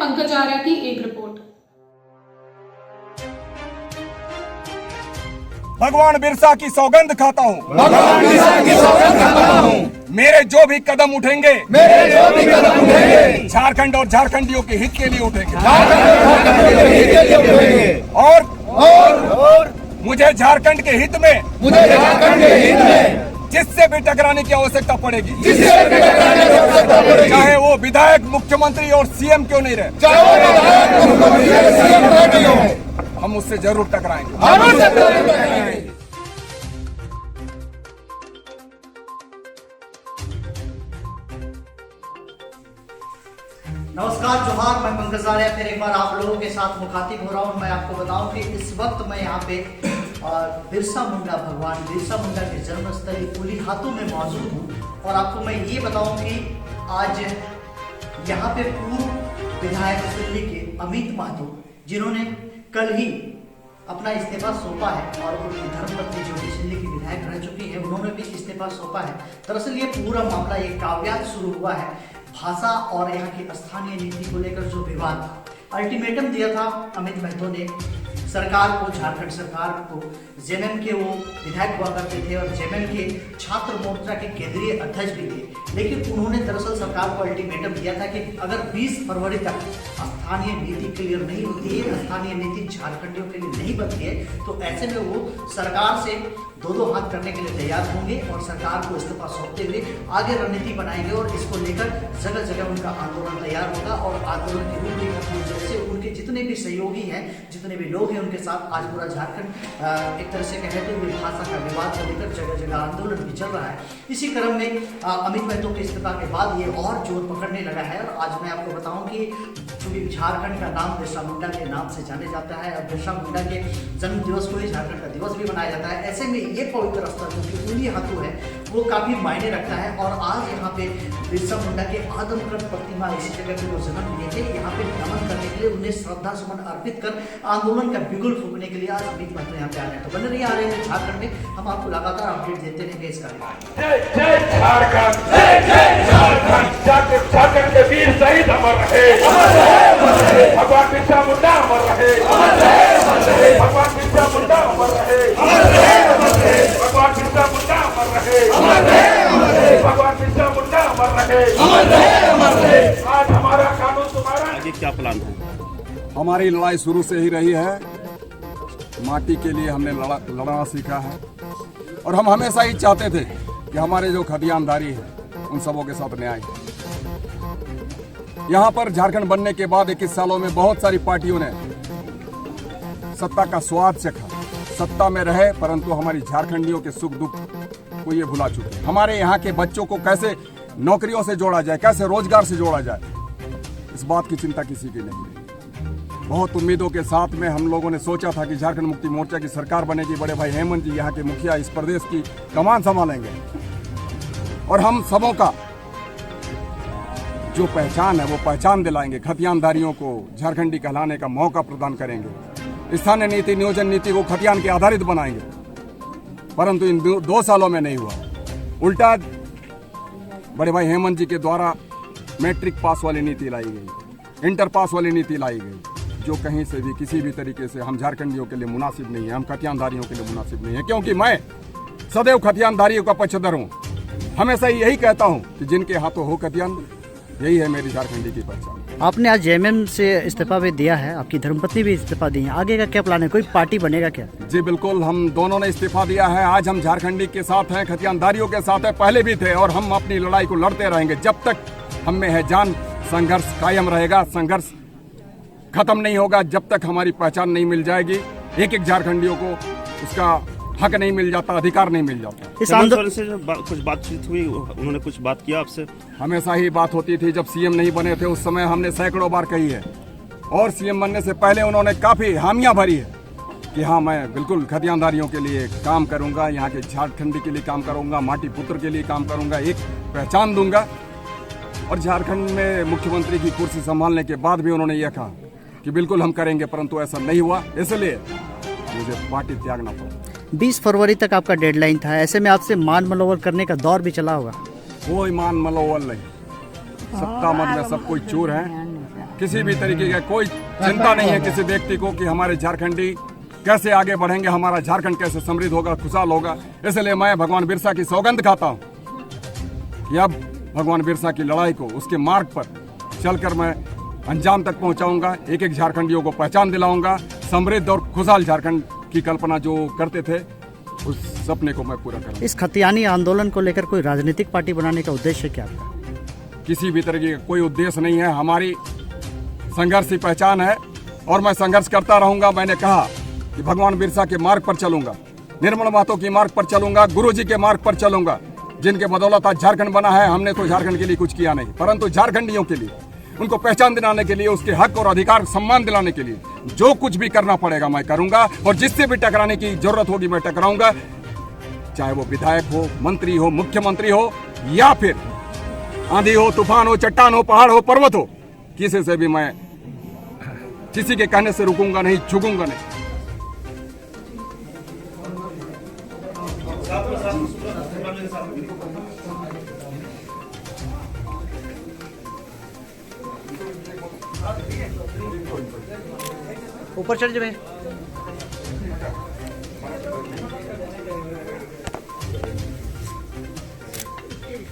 पंकज आर्या की एक रिपोर्ट। भगवान बिरसा की सौगंध खाता हूँ, मेरे जो भी कदम उठेंगे झारखंड और झारखंडियों के हित के लिए उठेंगे। और मुझे झारखंड के हित में जिससे भी टकराने की आवश्यकता पड़ेगी, चाहे वो विधायक, मुख्यमंत्री और सीएम क्यों नहीं रहे, हम उससे जरूर टकराएंगे। नमस्कार, जोहार। मैं पंकज आर्या फिर एक बार आप लोगों के साथ मुखातिब हो रहा हूँ। मैं आपको बताऊं कि इस वक्त मैं यहाँ पे बिरसा मुंडा, भगवान बिरसा मुंडा के जन्मस्थली उलीहातू में मौजूद हूँ। और आपको मैं ये बताऊं कि आज यहाँ पे पूर्व विधायक दिल्ली के अमित महतो, जिन्होंने कल ही अपना इस्तीफा सौंपा है, और उनकी धर्मपत्नी जो कि दिल्ली की विधायक रह चुकी है, उन्होंने भी इस्तीफा सौंपा है। दरअसल ये पूरा मामला एक काव्यात शुरू हुआ है भाषा और यहाँ की स्थानीय नीति को लेकर जो विवाद, अल्टीमेटम दिया था अमित महतो ने सरकार को, झारखंड सरकार को। जेएमएम के वो विधायक हुआ करते थे और जेएमएम के छात्र मोर्चा के केंद्रीय अध्यक्ष भी थे, लेकिन उन्होंने दरअसल सरकार को अल्टीमेटम दिया था कि अगर 20 फरवरी तक स्थानीय नीति क्लियर नहीं होती है, स्थानीय नीति झारखंडियों के लिए नहीं बनती है, तो ऐसे में वो सरकार से दो हाथ करने के लिए तैयार होंगे और सरकार को इस्तीफा सौंपते हुए आगे रणनीति बनाएंगे। और इसको लेकर जगह जगह उनका आंदोलन तैयार होगा और आंदोलन की रूपरेखा की वजह से उनके जितने भी सहयोगी हैं, जितने भी लोग हैं, उनके साथ आज पूरा झारखंड एक तरह से कहते हुए भाषा का विवाद को लेकर जगह जगह आंदोलन भी चल रहा है। इसी क्रम में अमित महतो के इस्तीफा के बाद ये और जोर पकड़ने लगा है। और आज मैं आपको बताऊं कि चूंकि झारखंड का नाम बिरसा मुंडा के नाम से जाने जाता है और बिरसा मुंडा के जन्म दिवस को ही झारखंड का दिवस भी मनाया जाता है, ऐसे में ये पवित्र स्थल जो कि उलीहातू है वो काफी मायने रखता है। और आज यहाँ पे बिरसा मुंडा के आदमकद प्रतिमा इसी जगह पे वो जन्म लिए थे, यहाँ पे नमन करने के लिए, उन्हें श्रद्धा सुमन अर्पित कर आंदोलन का बिगुल फूकने के लिए आज अमित महतो यहाँ पे आ रहे हैं। तो बने रहिए आ रहे हैं झारखंड में, हम आपको लगातार अपडेट देते रहेंगे इस कार्यक्रम। झारखंड के वीर शहीद अमर रहे, भगवान बिरसा मुंडा अमर रहे, भगवान बिरसा मुंडा अमर रहे, भगवान बिरसा मुंडा अमर रहे, भगवान बिरसा मुंडा अमर रहे। आज हमारा कानून तुम्हारा। आगे क्या प्लान है? हमारी लड़ाई शुरू से ही रही है, माटी के लिए हमने लड़ना सीखा है और हम हमेशा ही चाहते थे कि हमारे जो खतियानदारी है उन सबों के साथ न्याय। यहाँ पर झारखंड बनने के बाद 21 सालों में बहुत सारी पार्टियों ने सत्ता का स्वाद चखा, सत्ता में रहे, परंतु हमारी झारखंडियों के सुख दुख को ये भुला चुके। हमारे यहाँ के बच्चों को कैसे नौकरियों से जोड़ा जाए, कैसे रोजगार से जोड़ा जाए, इस बात की चिंता किसी की नहीं है। बहुत उम्मीदों के साथ में हम लोगों ने सोचा था कि झारखंड मुक्ति मोर्चा की सरकार बनेगी, बड़े भाई हेमंत जी यहाँ के मुखिया इस प्रदेश की कमान संभालेंगे और हम सबों का जो पहचान है वो पहचान दिलाएंगे, खतियानदारियों को झारखंडी कहलाने का मौका प्रदान करेंगे, स्थानीय नीति, नियोजन नीति को खतियान के आधारित बनाएंगे। परंतु इन 2 सालों में नहीं हुआ, उल्टा बड़े भाई हेमंत जी के द्वारा मैट्रिक पास वाली नीति लाई गई, इंटर पास वाली नीति लाई गई, जो कहीं से भी किसी भी तरीके से हम झारखंडियों के लिए मुनासिब नहीं है, हम खतियानदारियों के लिए मुनासिब नहीं है। क्योंकि मैं सदैव खतियानदारियों का पक्षधर हूँ, हमेशा यही कहता हूँ कि जिनके हाथों हो खतियान, यही है मेरी झारखंडी की पहचान। आपने आज जेएमएम से इस्तीफा भी दिया है, आपकी धर्मपत्नी भी इस्तीफा दी है, आगे का क्या प्लान है? कोई पार्टी बनेगा क्या? जी बिल्कुल, हम दोनों ने इस्तीफा दिया है। आज हम झारखंडी के साथ हैं, खतियानदारियों के साथ हैं, पहले भी थे और हम अपनी लड़ाई को लड़ते रहेंगे जब तक हम में है जान। संघर्ष कायम रहेगा, संघर्ष खत्म नहीं होगा जब तक हमारी पहचान नहीं मिल जाएगी। एक झारखंडियों को उसका हक नहीं मिल जाता, अधिकार नहीं मिल जाता। इस आंदोलन से कुछ बातचीत हुई, उन्होंने कुछ बात किया आपसे? हमेशा ही बात होती थी, जब सीएम नहीं बने थे उस समय हमने सैकड़ों बार कही है, और सीएम बनने से पहले उन्होंने काफी हामियां भरी है कि हाँ मैं बिल्कुल खतियानदारियों के लिए काम करूंगा, यहाँ के झारखंडी के लिए काम करूंगा, माटी पुत्र के लिए काम करूंगा, एक पहचान दूंगा। और झारखंड में मुख्यमंत्री की कुर्सी संभालने के बाद भी उन्होंने यह कहा कि बिल्कुल हम करेंगे, परंतु ऐसा नहीं हुआ, इसलिए मुझे पार्टी त्यागना पड़ा। 20 फरवरी तक आपका डेडलाइन था, ऐसे में आपसे मान मनोवल करने का दौर भी चला होगा। कोई मान मनोवल नहीं, सत्ता मद में सब कोई चोर है किसी भी तरीके का कोई चिंता नहीं है किसी व्यक्ति को कि हमारे झारखंडी कैसे आगे बढ़ेंगे, हमारा झारखंड कैसे समृद्ध होगा, खुशहाल होगा। इसलिए मैं भगवान बिरसा की सौगंध खाता हूँ कि अब भगवान बिरसा की लड़ाई को उसके मार्ग पर चलकर मैं अंजाम तक पहुंचाऊंगा। एक एक झारखंडियों को पहचान दिलाऊंगा। समृद्ध और खुशहाल झारखंड की कल्पना जो करते थे उस सपने को मैं पूरा करूंगा। इस खतियानी आंदोलन को लेकर कोई राजनीतिक पार्टी बनाने का उद्देश्य क्या आपका? किसी भी तरीके का कोई उद्देश्य नहीं है। हमारी संघर्ष की पहचान है और मैं संघर्ष करता रहूंगा। मैंने कहा कि भगवान बिरसा के मार्ग पर चलूंगा, निर्मल महतो के मार्ग पर चलूंगा, गुरुजी के मार्ग पर चलूंगा, जिनके बदौलत आज झारखंड बना है। हमने तो झारखंड के लिए कुछ किया नहीं, परंतु झारखंडियों के लिए, उनको पहचान दिलाने के लिए, उसके हक और अधिकार सम्मान दिलाने के लिए जो कुछ भी करना पड़ेगा मैं करूंगा। और जिससे भी टकराने की जरूरत होगी मैं टकराऊंगा, चाहे वो विधायक हो, मंत्री हो, मुख्यमंत्री हो, या फिर आंधी हो, तूफान हो, चट्टान हो, पहाड़ हो, पर्वत हो, किसी से भी मैं किसी के कहने से रुकूंगा नहीं, झुकूंगा नहीं। ऊपर चढ़ जाए।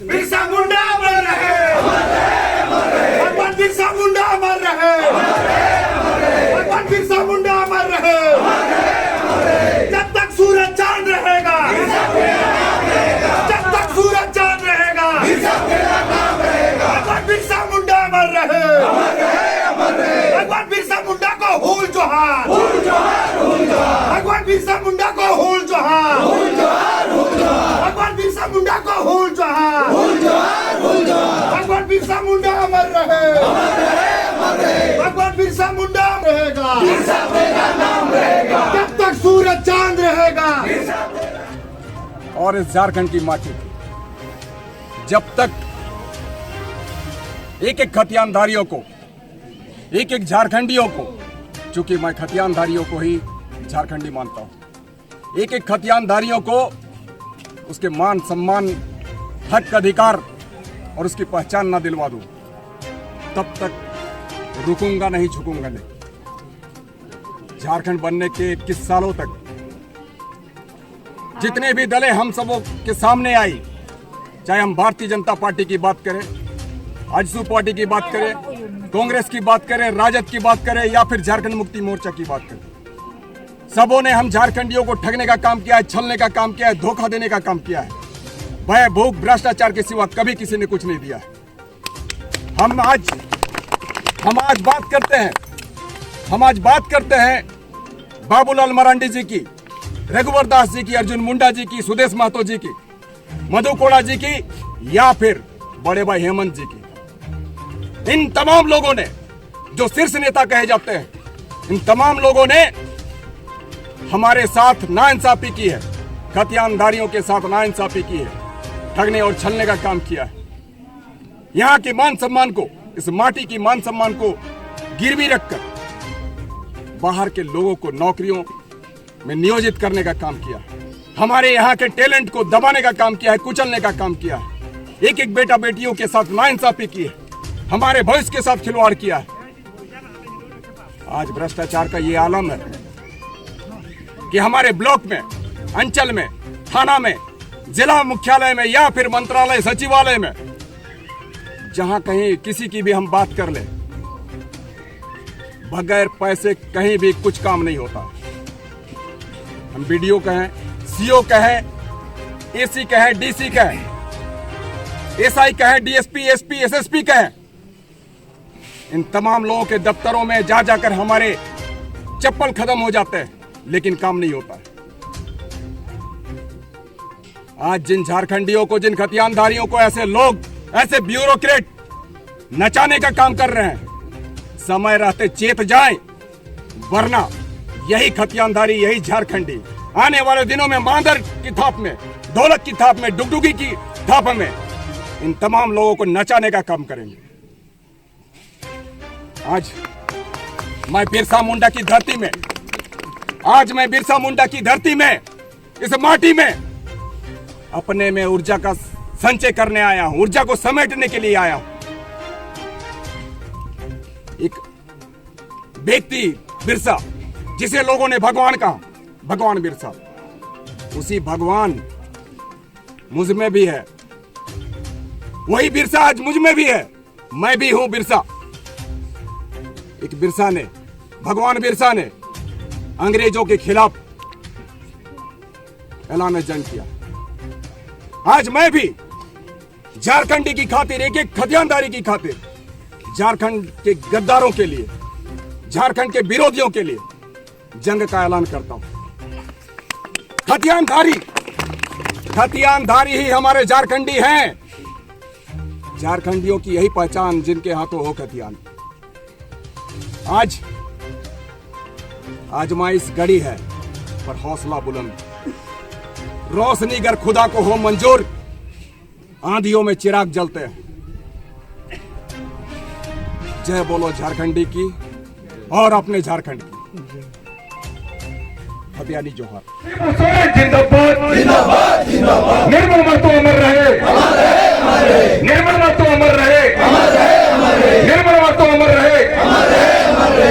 बिरसा मुंडा अमर रहे, भगवान बिरसा मुंडा अमर रहे, भगवान बिरसा मुंडा अमर रहे। जब तक सूरज चांद रहेगा, जब तक सूरज चांद रहेगा, भगवान बिरसा मुंडा अमर रहे। भगवान बिरसा मुंडा को हुल जोहार, भगवान बिरसा मुंडा को हुल जोहार, भगवान बिरसा मुंडा को हुल जोहार, भगवान बिरसा मुंडा अमर रहे, भगवान बिरसा मुंडा रहेगा, जब तक सूरज चांद रहेगा। और इस झारखंड की माटी जब तक एक एक खतियानधारियों को, एक एक झारखंडियों को, चूंकि मैं खतियानधारियों को ही झारखंडी मानता हूं, एक एक खतियानधारियों को उसके मान सम्मान, हक, अधिकार और उसकी पहचान ना दिलवा दूं, तब तक रुकूंगा नहीं, झुकूंगा नहीं। झारखंड बनने के 21 सालों तक जितने भी दलें हम सबों के सामने आई, चाहे हम भारतीय जनता पार्टी की बात करें, आजसू पार्टी की बात करें, कांग्रेस की बात करें, राजद की बात करें, या फिर झारखंड मुक्ति मोर्चा की बात करें, सबों ने हम झारखंडियों को ठगने का काम किया है, छलने का काम किया है, धोखा देने का काम किया है। भय, भूख, भ्रष्टाचार के सिवा कभी किसी ने कुछ नहीं दिया है। हम आज बात करते हैं बाबूलाल मरांडी जी की, रघुवर दास जी की, अर्जुन मुंडा जी की, सुदेश महतो जी की, मधु कोड़ा जी की, या फिर बड़े भाई हेमंत जी की। इन तमाम लोगों ने, जो शीर्ष नेता कहे जाते हैं, इन तमाम लोगों ने हमारे साथ नाइंसाफी की है, खतियानधारियों के साथ नाइंसाफी की है, ठगने और छलने का काम किया है। यहाँ के मान सम्मान को, इस माटी की मान सम्मान को गिरवी रखकर बाहर के लोगों को नौकरियों में नियोजित करने का काम किया है। हमारे यहाँ के टैलेंट को दबाने का काम किया है, कुचलने का काम किया है। एक एक बेटा बेटियों के साथ नाइंसाफी की है, हमारे भविष्य के साथ खिलवाड़ किया है। आज भ्रष्टाचार का ये आलम है कि हमारे ब्लॉक में, अंचल में, थाना में, जिला मुख्यालय में, या फिर मंत्रालय, सचिवालय में, जहां कहीं किसी की भी हम बात कर ले, बगैर पैसे कहीं भी कुछ काम नहीं होता। हम बीडीओ कहें, सीओ कहें, एसी कहें, डीसी कहें, एसआई कहें, डीएसपी, एसपी, एसएसपी कहें, इन तमाम लोगों के दफ्तरों में जा जाकर हमारे चप्पल खत्म हो जाते हैं, लेकिन काम नहीं होता है। आज जिन झारखंडियों को, जिन खतियानधारियों को ऐसे लोग, ऐसे ब्यूरोक्रेट नचाने का काम कर रहे हैं, समय रहते चेत जाएं, वरना यही खतियानधारी, यही झारखंडी आने वाले दिनों में मांदर की थाप में, ढोलक की थाप में, डुगडुगी की थाप में इन तमाम लोगों को नचाने का काम करेंगे। आज मैं बिरसा मुंडा की धरती में, इस माटी में अपने में ऊर्जा का संचय करने आया हूं, ऊर्जा को समेटने के लिए आया हूं। एक व्यक्ति बिरसा, जिसे लोगों ने भगवान कहा, भगवान बिरसा, उसी भगवान मुझ में भी है। वही बिरसा आज मुझ में भी है। मैं भी हूं बिरसा। एक बिरसा ने, भगवान बिरसा ने अंग्रेजों के खिलाफ ऐलान जंग किया। आज मैं भी झारखंडी की खातिर, एक एक खतियानदारी की खातिर, झारखंड के गद्दारों के लिए, झारखंड के विरोधियों के लिए जंग का ऐलान करता हूं। खतियानधारी ही हमारे झारखंडी हैं। झारखंडियों की यही पहचान, जिनके हाथों हो खतियान। आज आजमाइश गड़ी है, पर हौसला बुलंद। रोशनी गर खुदा को हो मंजूर, आंधियों में चिराग जलते हैं। जय बोलो झारखंडी की और अपने झारखंड की। खतियानी जोहार। जिंदाबाद जिंदाबाद जिंदाबाद। निर्मल महतो अमर रहे, निर्मल महतो अमर रहे, निर्मल महतो अमर रहे,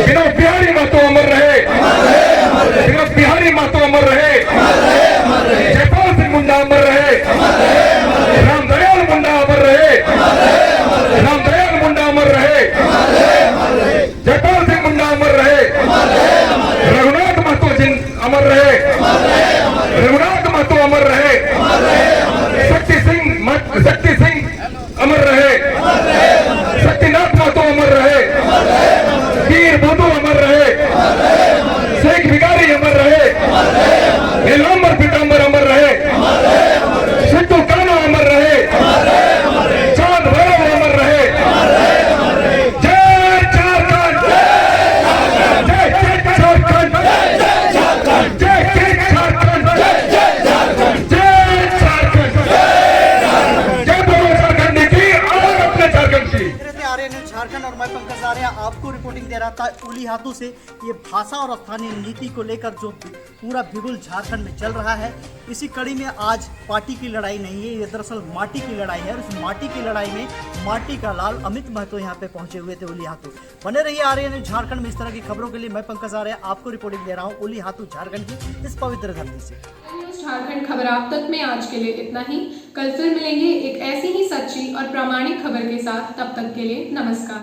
विनोद बिहारी महतो अमर रहे, विनोद बिहारी महतो अमर रहे, जयपाल सिंह मुंडा अमर रहे, रामदयाल मुंडा अमर रहे, रामदयाल मुंडा अमर रहे, जयपाल सिंह मुंडा अमर रहे, रघुनाथ महतो जी अमर रहे, रघुनाथ महतो अमर रहे, शक्ति सिंह अमर रहे, शक्तिनाथ महतो अमर रहे, वीर बंधु अमर रहे, शेख भिखारी अमर रहे, नीलांबर पीतांबर अमर रहे, सिद्धू कान्हा अमर रहे, चांद भैरव अमर रहे। जय झारखंड, जय जय झारखंड, जय जय झारखंड, जय झारखंड, जय बोलो झारखंड की और अपने झारखंड की। आर्यन झारखंड और मैं पंकज आर्य आपको रिपोर्टिंग दे रहा था उली हाथों से। ये भाषा और स्थानीय नीति को लेकर जो पूरा बिगुल झारखंड में चल रहा है, इसी कड़ी में आज पार्टी की लड़ाई नहीं है, ये दरअसल माटी की लड़ाई है। और इस माटी की लड़ाई में माटी का लाल अमित महतो यहाँ पे पहुंचे हुए थे उली हाथों। बने रहिए आर्यन झारखंड में इस तरह की खबरों के लिए। मैं पंकज आर्य आपको रिपोर्टिंग दे रहा हूँ उली हाथों झारखंड की इस पवित्र धरती से। झारखंड खबर आप तक में आज के लिए इतना ही। कल फिर मिलेंगे एक ऐसी ही सच्ची और प्रामाणिक खबर के साथ। तब तक के लिए नमस्कार।